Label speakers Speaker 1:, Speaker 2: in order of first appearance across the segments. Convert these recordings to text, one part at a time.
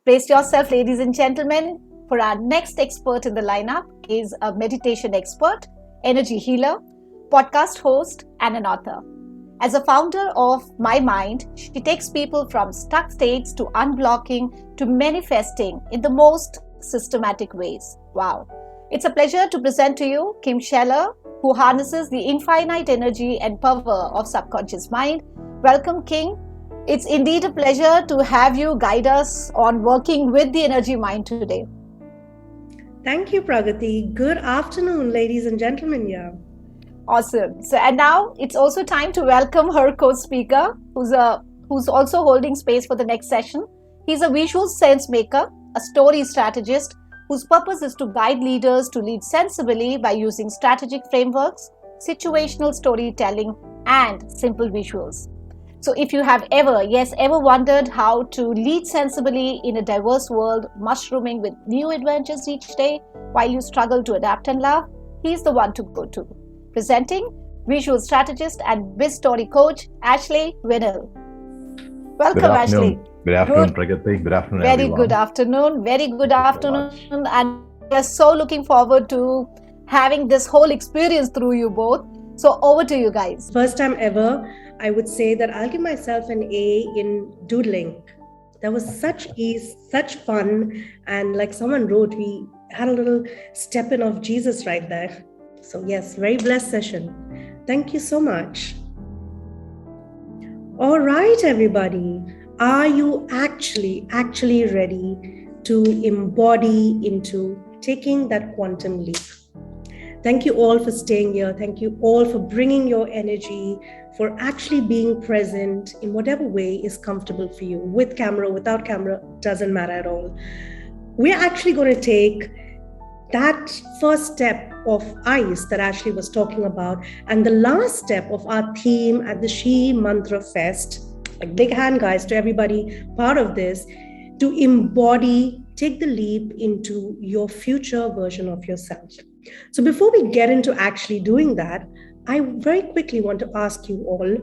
Speaker 1: Brace yourself, ladies and gentlemen, for our next expert in the lineup is a meditation expert, energy healer, podcast host, and an author. As a founder of My Mind, she takes people from stuck states to unblocking to manifesting in the most systematic ways. Wow. It's a pleasure to present to you Kim Shelar, who harnesses the infinite energy and power of subconscious mind. Welcome, King. It's indeed a pleasure to have you guide us on working with the energy mind today.
Speaker 2: Thank you, Pragati. Good afternoon, ladies and gentlemen here.
Speaker 1: Awesome. So, and now it's also time to welcome her co-speaker, who's also holding space for the next session. He's a visual sense maker, a story strategist, whose purpose is to guide leaders to lead sensibly by using strategic frameworks, situational storytelling, and simple visuals. So if you have ever wondered how to lead sensibly in a diverse world, mushrooming with new adventures each day while you struggle to adapt and love, he's the one to go to. Presenting visual strategist and biz story coach, Ashley Winnell. Welcome, Ashley.
Speaker 3: Good afternoon, Pragati. Good afternoon,
Speaker 1: Very
Speaker 3: everyone.
Speaker 1: good afternoon. Very good afternoon. And we're so looking forward to having this whole experience through you both. So over to you guys.
Speaker 2: First time ever, I would say that I'll give myself an A in doodling. That was such ease, such fun. And like someone wrote, we had a little step in of Jesus right there. So yes, very blessed session. Thank you so much. All right, everybody. Are you actually ready to embody into taking that quantum leap? Thank you all for staying here. Thank you all for bringing your energy, for actually being present in whatever way is comfortable for you. With camera, without camera, doesn't matter at all. We're actually going to take that first step of ICE that Ashley was talking about and the last step of our theme at the SHEmantra Fest. Like big hand, guys, to everybody part of this, to embody, take the leap into your future version of yourself. So before we get into actually doing that, I very quickly want to ask you all,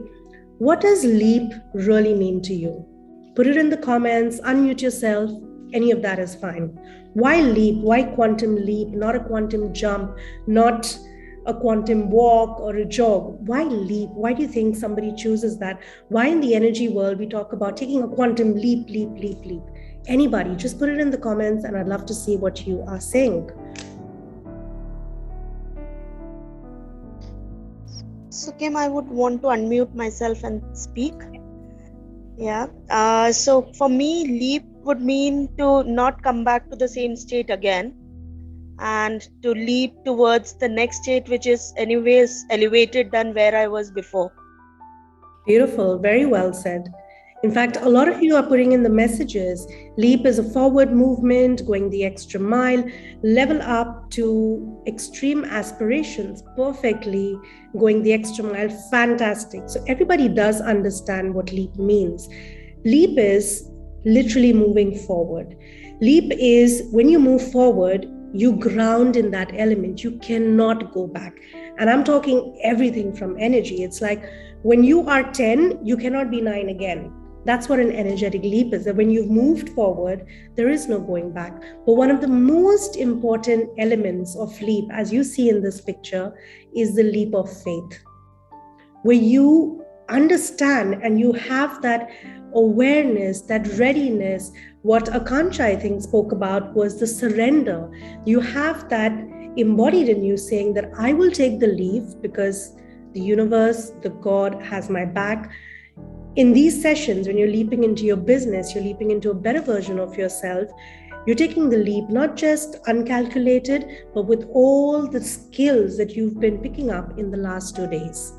Speaker 2: what does leap really mean to you? Put it in the comments, unmute yourself, any of that is fine. Why leap? Why quantum leap? Not a quantum jump, not a quantum walk or a jog. Why leap? Why do you think somebody chooses that? Why in the energy world we talk about taking a quantum leap? Anybody, just put it in the comments and I'd love to see what you are saying.
Speaker 4: So Kim, I would want to unmute myself and speak. Yeah. So for me, leap would mean to not come back to the same state again and to leap towards the next state, which is anyways elevated than where I was before.
Speaker 2: Beautiful. Very well said. In fact, a lot of you are putting in the messages. Leap is a forward movement, going the extra mile, level up to extreme aspirations, perfectly going the extra mile, fantastic. So everybody does understand what leap means. Leap is literally moving forward. Leap is when you move forward, you ground in that element. You cannot go back. And I'm talking everything from energy. It's like when you are 10, you cannot be 9 again. That's what an energetic leap is, that when you've moved forward, there is no going back. But one of the most important elements of leap, as you see in this picture, is the leap of faith, where you understand and you have that awareness, that readiness. What Akansha, I think, spoke about was the surrender. You have that embodied in you saying that I will take the leap because the universe, the God has my back. In these sessions, when you're leaping into your business, you're leaping into a better version of yourself, you're taking the leap, not just uncalculated, but with all the skills that you've been picking up in the last 2 days.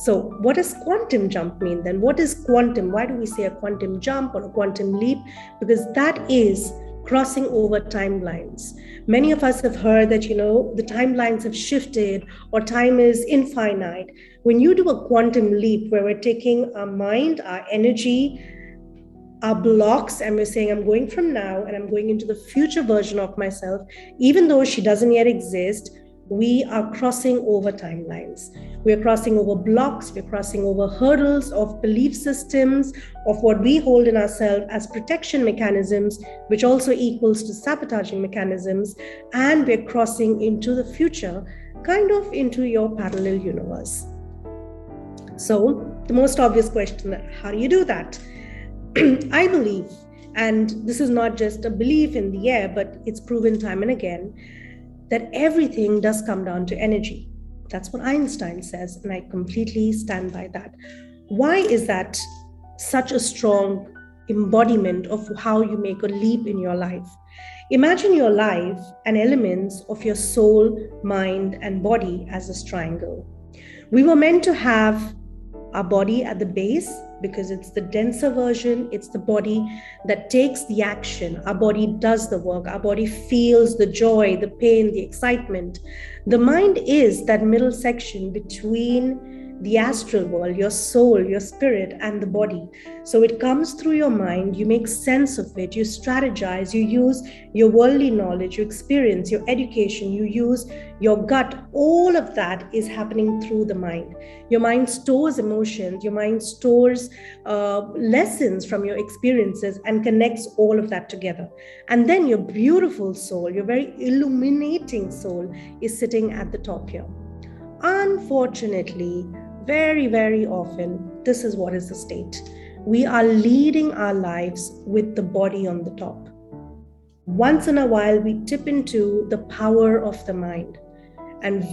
Speaker 2: So what does quantum jump mean then? What is quantum? Why do we say a quantum jump or a quantum leap? Because that is crossing over timelines. Many of us have heard that, the timelines have shifted or time is infinite. When you do a quantum leap where we're taking our mind, our energy, our blocks, and we're saying, I'm going from now and I'm going into the future version of myself, even though she doesn't yet exist, we are crossing over timelines. We're crossing over blocks, we're crossing over hurdles of belief systems, of what we hold in ourselves as protection mechanisms, which also equals to sabotaging mechanisms, and we're crossing into the future, kind of into your parallel universe. So the most obvious question, how do you do that? I believe, and this is not just a belief in the air, but it's proven time and again, that everything does come down to energy. That's what Einstein says, and I completely stand by that. Why is that such a strong embodiment of how you make a leap in your life? Imagine your life and elements of your soul, mind, and body as this triangle. We were meant to have our body at the base because it's the denser version, it's the body that takes the action. Our body does the work, our body feels the joy, the pain, the excitement. The mind is that middle section between the astral world, your soul, your spirit, and the body. So it comes through your mind, you make sense of it, you strategize, you use your worldly knowledge, your experience, your education, you use your gut. All of that is happening through the mind. Your mind stores emotions, your mind stores lessons from your experiences and connects all of that together. And then your beautiful soul, your very illuminating soul, is sitting at the top here. Unfortunately, very, very often, this is what is the state. We are leading our lives with the body on the top. Once in a while, we tip into the power of the mind. And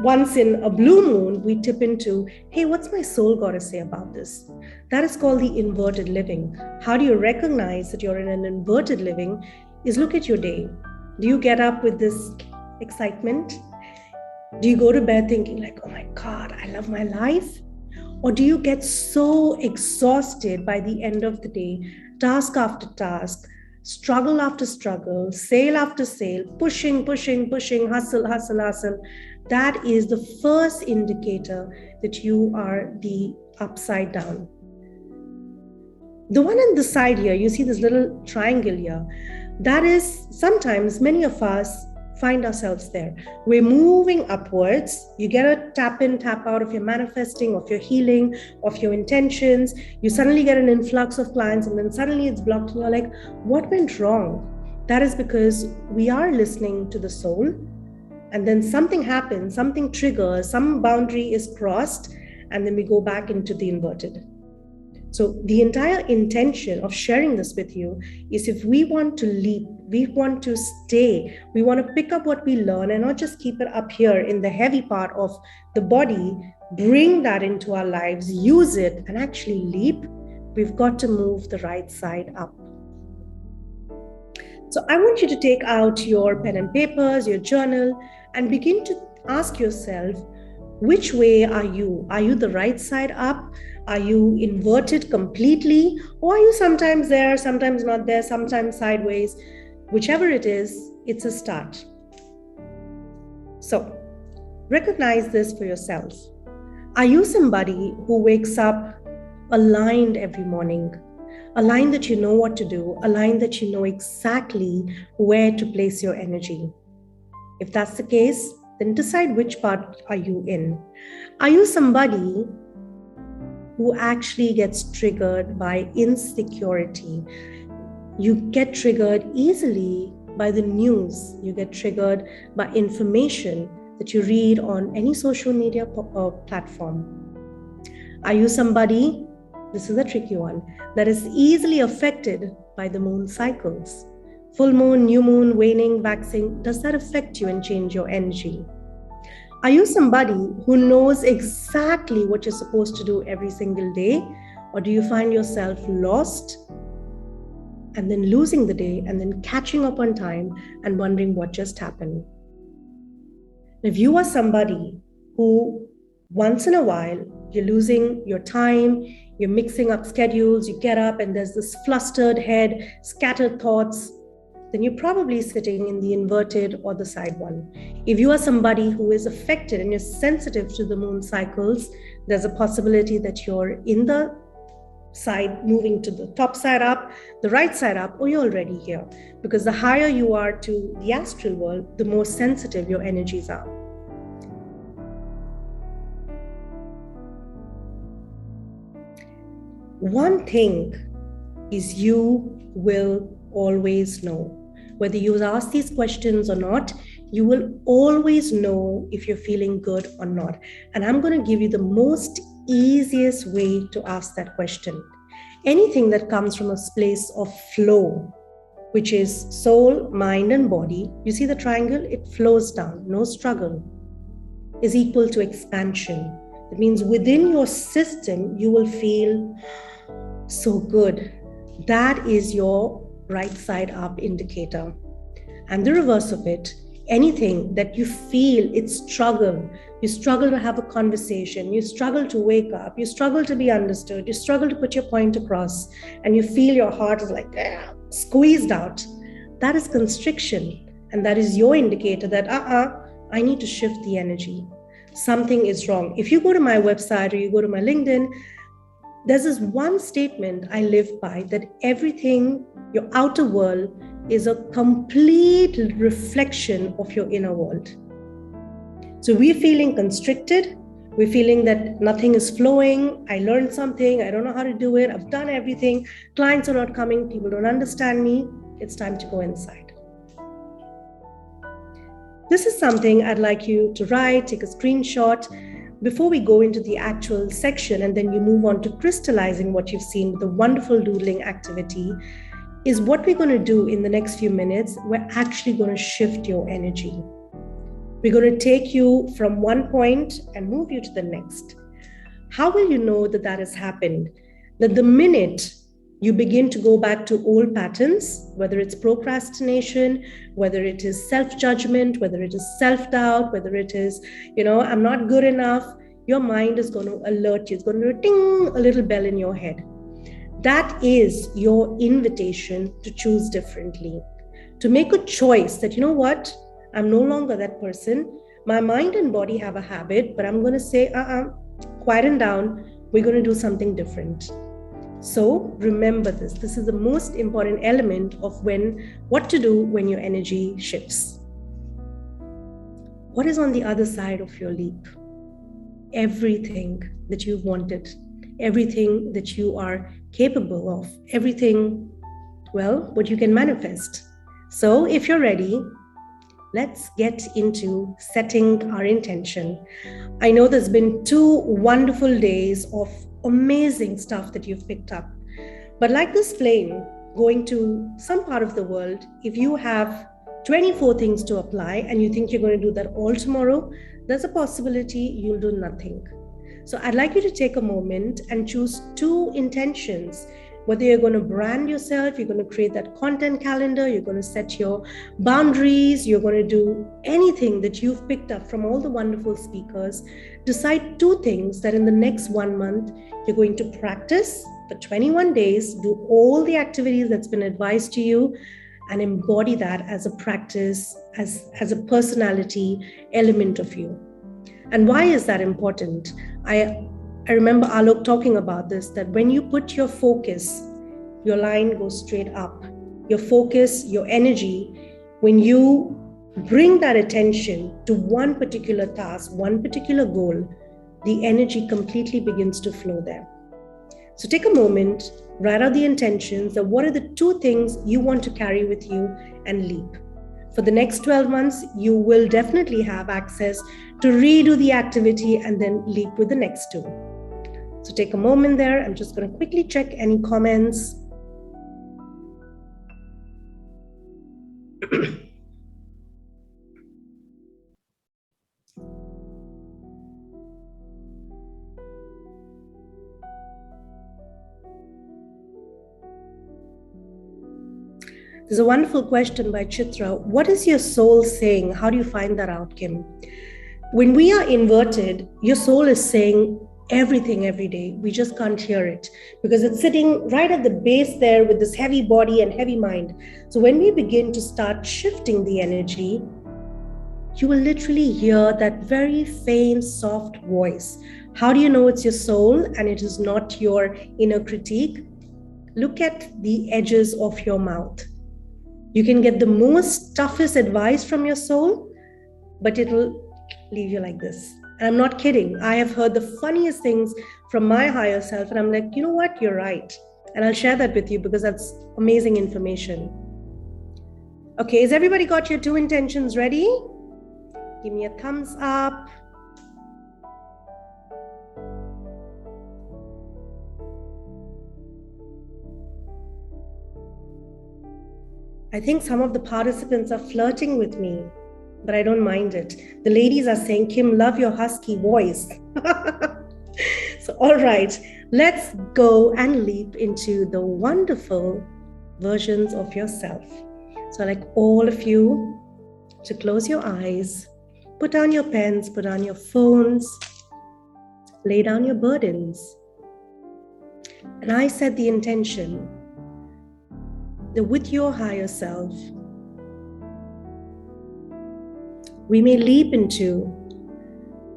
Speaker 2: once in a blue moon, we tip into, hey, what's my soul got to say about this? That is called the inverted living. How do you recognize that you're in an inverted living? Is look at your day. Do you get up with this excitement? Do you go to bed thinking like, oh my God, I love my life? Or do you get so exhausted by the end of the day, task after task, struggle after struggle, sale after sale, pushing, hustle. That is the first indicator that you are the upside down. The one on the side here, you see this little triangle here, that is sometimes many of us find ourselves there. We're moving upwards. You get a tap in, tap out of your manifesting, of your healing, of your intentions. You suddenly get an influx of clients and then suddenly it's blocked and you're like, what went wrong? That is because we are listening to the soul and then something happens, something triggers, some boundary is crossed, and then we go back into the inverted. So the entire intention of sharing this with you is if we want to leap, we want to stay, we want to pick up what we learn and not just keep it up here in the heavy part of the body, bring that into our lives, use it and actually leap, we've got to move the right side up. So I want you to take out your pen and papers, your journal, and begin to ask yourself, which way are you? Are you the right side up? Are you inverted completely? Or are you sometimes there, sometimes not there, sometimes sideways? Whichever it is, it's a start. So recognize this for yourself. Are you somebody who wakes up aligned every morning? Aligned that you know what to do, aligned that you know exactly where to place your energy? If that's the case, then decide which part are you in. Are you somebody who actually gets triggered by insecurity? You get triggered easily by the news. You get triggered by information that you read on any social media platform. Are you somebody, this is a tricky one, that is easily affected by the moon cycles? Full moon, new moon, waning, waxing, does that affect you and change your energy? Are you somebody who knows exactly what you're supposed to do every single day? Or do you find yourself lost and then losing the day and then catching up on time and wondering what just happened? If you are somebody who once in a while you're losing your time, you're mixing up schedules, you get up and there's this flustered head, scattered thoughts, then you're probably sitting in the inverted or the side one. If you are somebody who is affected and you're sensitive to the moon cycles, there's a possibility that you're in the side moving to the top side up, the right side up, or you're already here. Because the higher you are to the astral world, the more sensitive your energies are. One thing is you will always know. Whether you ask these questions or not, you will always know if you're feeling good or not. And I'm going to give you the most easiest way to ask that question. Anything that comes from a place of flow, which is soul, mind, and body, you see the triangle? It flows down, no struggle, is equal to expansion. It means within your system, you will feel so good. That is your right side up indicator. And the reverse of it, anything that you feel it's struggle, you struggle to have a conversation, you struggle to wake up, you struggle to be understood, you struggle to put your point across, and you feel your heart is like squeezed out, that is constriction. And that is your indicator that I need to shift the energy. Something is wrong. If you go to my website or you go to my LinkedIn, there's this one statement I live by, that everything, your outer world, is a complete reflection of your inner world. So we're feeling constricted. We're feeling that nothing is flowing. I learned something. I don't know how to do it. I've done everything. Clients are not coming. People don't understand me. It's time to go inside. This is something I'd like you to write, take a screenshot before we go into the actual section, and then you move on to crystallizing what you've seen with the wonderful doodling activity. Is what we're going to do in the next few minutes. We're actually going to shift your energy. We're going to take you from one point and move you to the next. How will you know that that has happened? That the minute you begin to go back to old patterns, whether it's procrastination, whether it is self-judgment, whether it is self-doubt, whether it is, I'm not good enough, your mind is going to alert you. It's going to ding a little bell in your head. That is your invitation to choose differently, to make a choice that, I'm no longer that person. My mind and body have a habit, but I'm going to say, quieten down. We're going to do something different. So remember this. This is the most important element of what to do when your energy shifts. What is on the other side of your leap? Everything that you've wanted, everything that you are capable of, everything, what you can manifest. So if you're ready, let's get into setting our intention. I know there's been 2 wonderful days of amazing stuff that you've picked up. But like this flame going to some part of the world, if you have 24 things to apply and you think you're going to do that all tomorrow, there's a possibility you'll do nothing. So I'd like you to take a moment and choose 2 intentions. Whether you're going to brand yourself, you're going to create that content calendar, you're going to set your boundaries, you're going to do anything that you've picked up from all the wonderful speakers. Decide 2 things that in the next 1 month, you're going to practice for 21 days, do all the activities that's been advised to you, and embody that as a practice, as a personality element of you. And why is that important? I remember Alok talking about this, that when you put your focus, your line goes straight up. Your focus, your energy, when you bring that attention to one particular task, one particular goal, the energy completely begins to flow there. So take a moment, write out the intentions, that what are the 2 things you want to carry with you and leap. For the next 12 months, you will definitely have access to redo the activity and then leap with the next 2. So take a moment there. I'm just going to quickly check any comments. There's a wonderful question by Chitra. What is your soul saying? How do you find that out, Kim? When we are inverted, your soul is saying everything every day. We just can't hear it because it's sitting right at the base there with this heavy body and heavy mind. So when we begin to start shifting the energy, you will literally hear that very faint, soft voice How do you know it's your soul and it is not your inner critique? Look at the edges of your mouth. You can get the most toughest advice from your soul, but it will leave you like this. And I'm not kidding. I have heard the funniest things from my higher self, and I'm like, you know what? You're right. And I'll share that with you because that's amazing information. Okay, has everybody got your 2 intentions ready? Give me a thumbs up. I think some of the participants are flirting with me, but I don't mind it. The ladies are saying, Kim, love your husky voice. So, all right, let's go and leap into the wonderful versions of yourself. So I'd like all of you to close your eyes, put down your pens, put down your phones, lay down your burdens. And I set the intention that with your higher self, we may leap into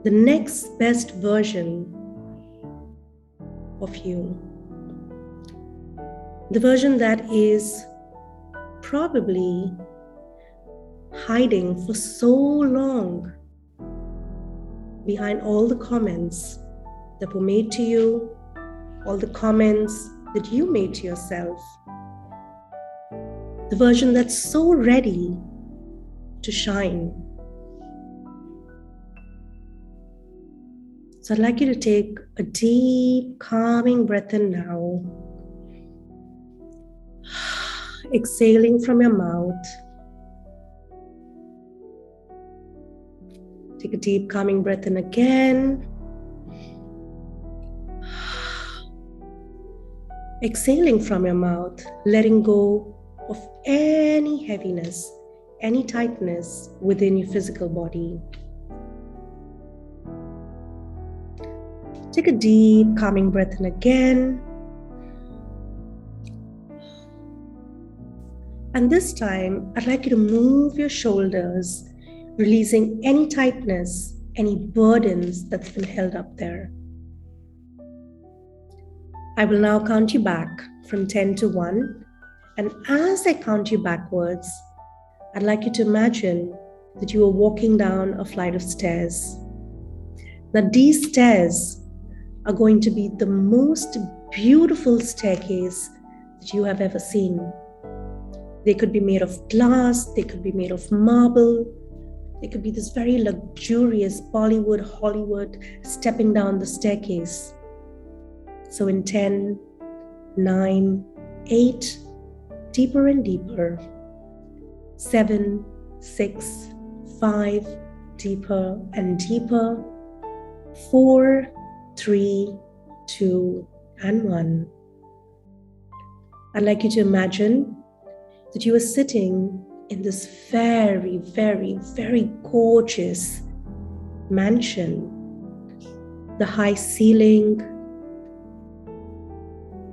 Speaker 2: the next best version of you. The version that is probably hiding for so long behind all the comments that were made to you, all the comments that you made to yourself. The version that's so ready to shine. So I'd like you to take a deep, calming breath in now. Exhaling from your mouth. Take a deep, calming breath in again. Exhaling from your mouth, letting go of any heaviness, any tightness within your physical body. Take a deep, calming breath in again. And this time, I'd like you to move your shoulders, releasing any tightness, any burdens that's been held up there. I will now count you back from 10 to 1. And as I count you backwards, I'd like you to imagine that you are walking down a flight of stairs. Now, these stairs are going to be the most beautiful staircase that you have ever seen. They could be made of glass, they could be made of marble, they could be this very luxurious Bollywood, Hollywood stepping down the staircase. So in 10, 9, 8, deeper and deeper, 7, 6, 5, deeper and deeper, 4, 3, 2, and 1. I'd like you to imagine that you are sitting in this very, very, very gorgeous mansion. The high ceiling,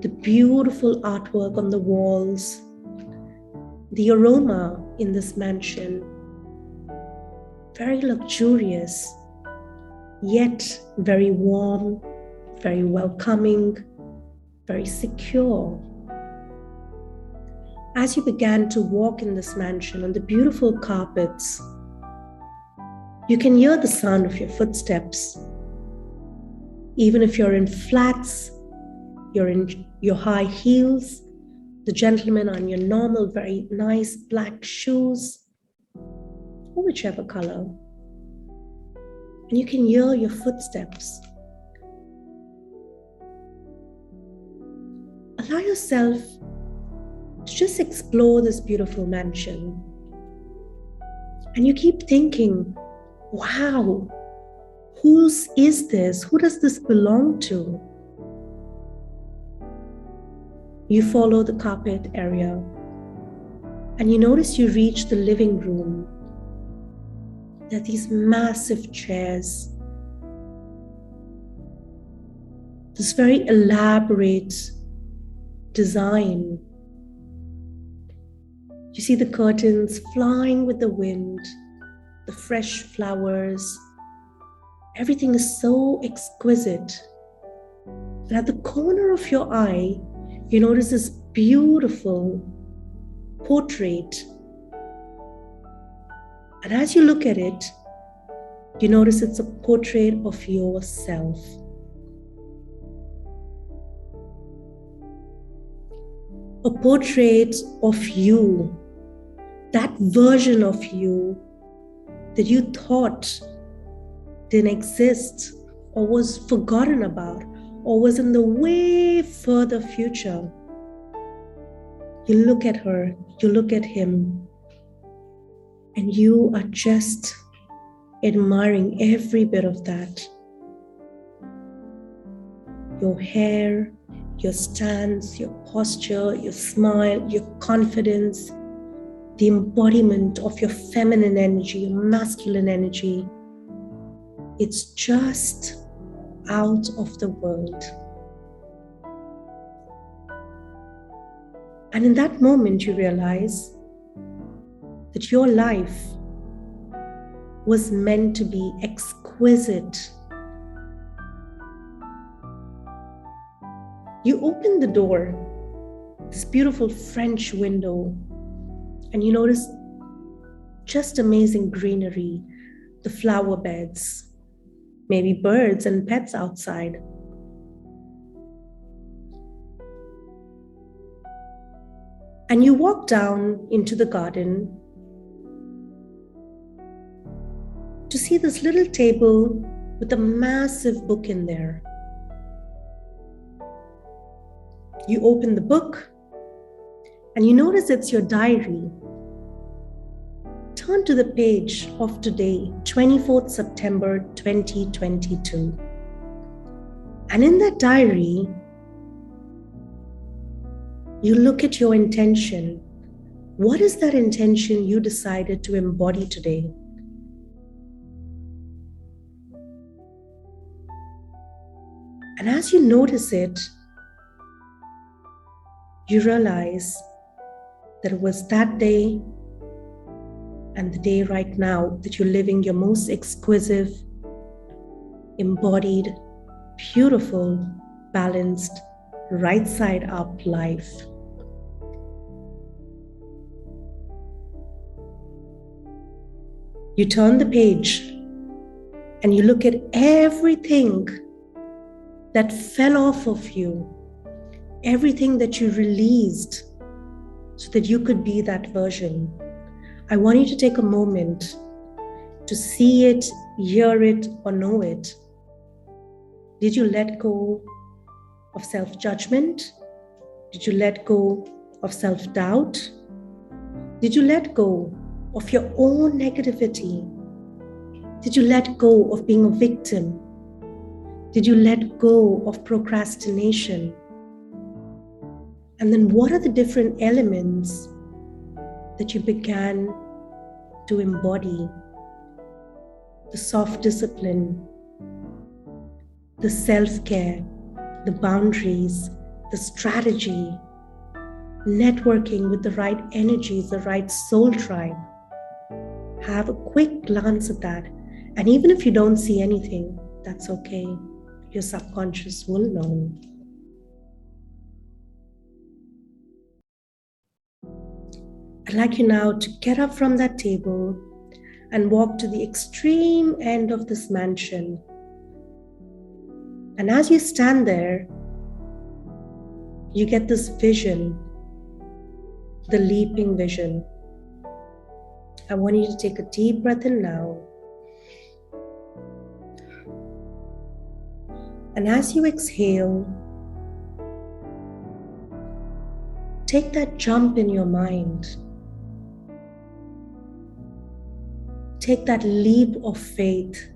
Speaker 2: the beautiful artwork on the walls, the aroma in this mansion, very luxurious, yet very warm, very welcoming, very secure. As you began to walk in this mansion on the beautiful carpets, you can hear the sound of your footsteps. Even if you're in flats, you're in your high heels, the gentleman on your normal, very nice black shoes, or whichever color. And you can hear your footsteps. Allow yourself to just explore this beautiful mansion. And you keep thinking, wow, whose is this? Who does this belong to? You follow the carpet area and you notice you reach the living room. There are these massive chairs, this very elaborate design. You see the curtains flying with the wind, the fresh flowers, Everything is so exquisite. And at the corner of your eye, you notice this beautiful portrait. And as you look at it, you notice it's a portrait of yourself. A portrait of you, that version of you that you thought didn't exist or was forgotten about or was in the way further future. You look at her, you look at him, and you are just admiring every bit of that. Your hair, your stance, your posture, your smile, your confidence, the embodiment of your feminine energy, your masculine energy. It's just out of the world. And in that moment, you realize that your life was meant to be exquisite. You open the door, this beautiful French window, and you notice just amazing greenery, the flower beds, maybe birds and pets outside. And you walk down into the garden to see this little table with a massive book in there. You open the book and you notice it's your diary. Turn to the page of today, 24th September 2022. And in that diary, you look at your intention. What is that intention you decided to embody today? And as you notice it, you realize that it was that day and the day right now that you're living your most exquisite, embodied, beautiful, balanced, right side up life. You turn the page and you look at everything that fell off of you, everything that you released so that you could be that version. I want you to take a moment to see it, hear it, or know it. Did you let go of self-judgment? Did you let go of self-doubt? Did you let go of your own negativity? Did you let go of being a victim? Did you let go of procrastination? And then what are the different elements that you began to embody? The soft discipline, the self-care, the boundaries, the strategy, networking with the right energies, the right soul tribe. Have a quick glance at that. And even if you don't see anything, that's okay. Your subconscious will know. I'd like you now to get up from that table and walk to the extreme end of this mansion. And as you stand there, you get this vision, the leaping vision. I want you to take a deep breath in now. And as you exhale, take that jump in your mind. Take that leap of faith.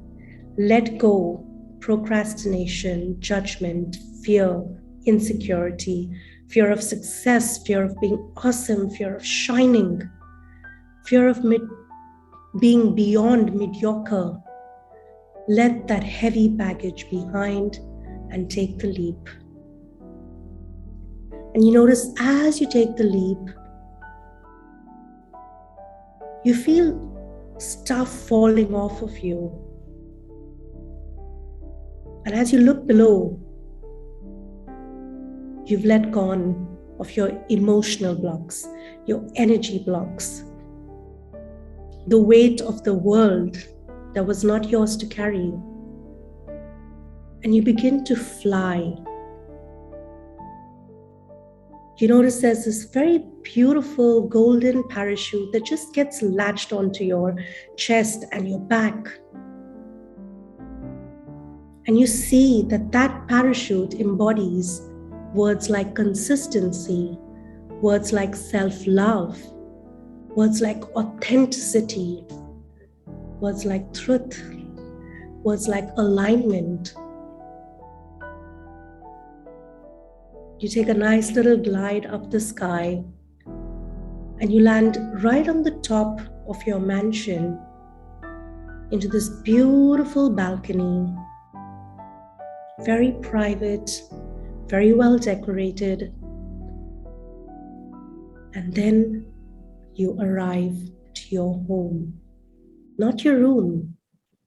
Speaker 2: Let go procrastination, judgment, fear, insecurity, fear of success, fear of being awesome, fear of shining, fear of being beyond mediocre. Let that heavy baggage behind and take the leap. And you notice as you take the leap, you feel stuff falling off of you. And as you look below, you've let go of your emotional blocks, your energy blocks, the weight of the world that was not yours to carry. And you begin to fly. You notice there's this very beautiful golden parachute that just gets latched onto your chest and your back. And you see that that parachute embodies words like consistency, words like self-love, words like authenticity, words like truth, words like alignment. You take a nice little glide up the sky and you land right on the top of your mansion into this beautiful balcony, very private, very well decorated. And then you arrive to your home, not your room,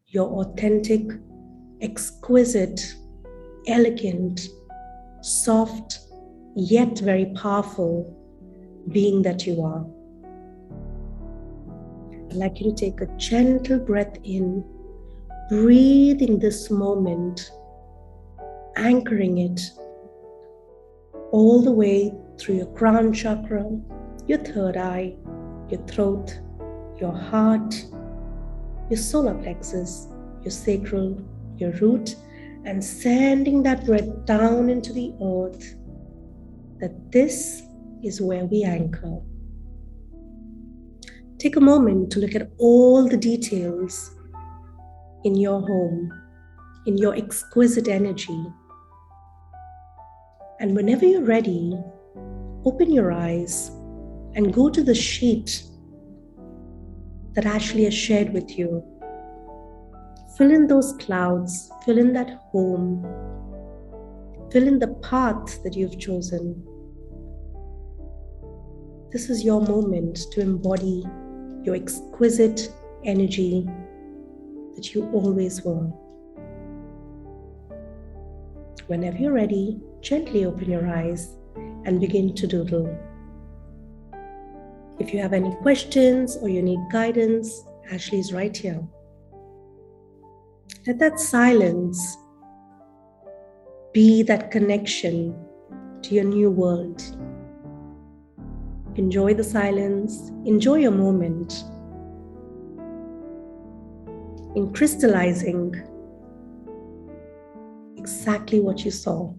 Speaker 2: your authentic, exquisite, elegant, soft, yet very powerful being that you are. I'd like you to take a gentle breath in, breathing this moment, anchoring it all the way through your crown chakra, your third eye, your throat, your heart, your solar plexus, your sacral, your root, and sending that breath down into the earth, that this is where we anchor. Take a moment to look at all the details in your home, in your exquisite energy. And whenever you're ready, open your eyes and go to the sheet that Ashley has shared with you. Fill in those clouds, fill in that home, fill in the path that you've chosen. This is your moment to embody your exquisite energy that you always were. Whenever you're ready, gently open your eyes and begin to doodle. If you have any questions or you need guidance, Ashley's right here. Let that silence be that connection to your new world. Enjoy the silence, enjoy your moment in crystallizing exactly what you saw.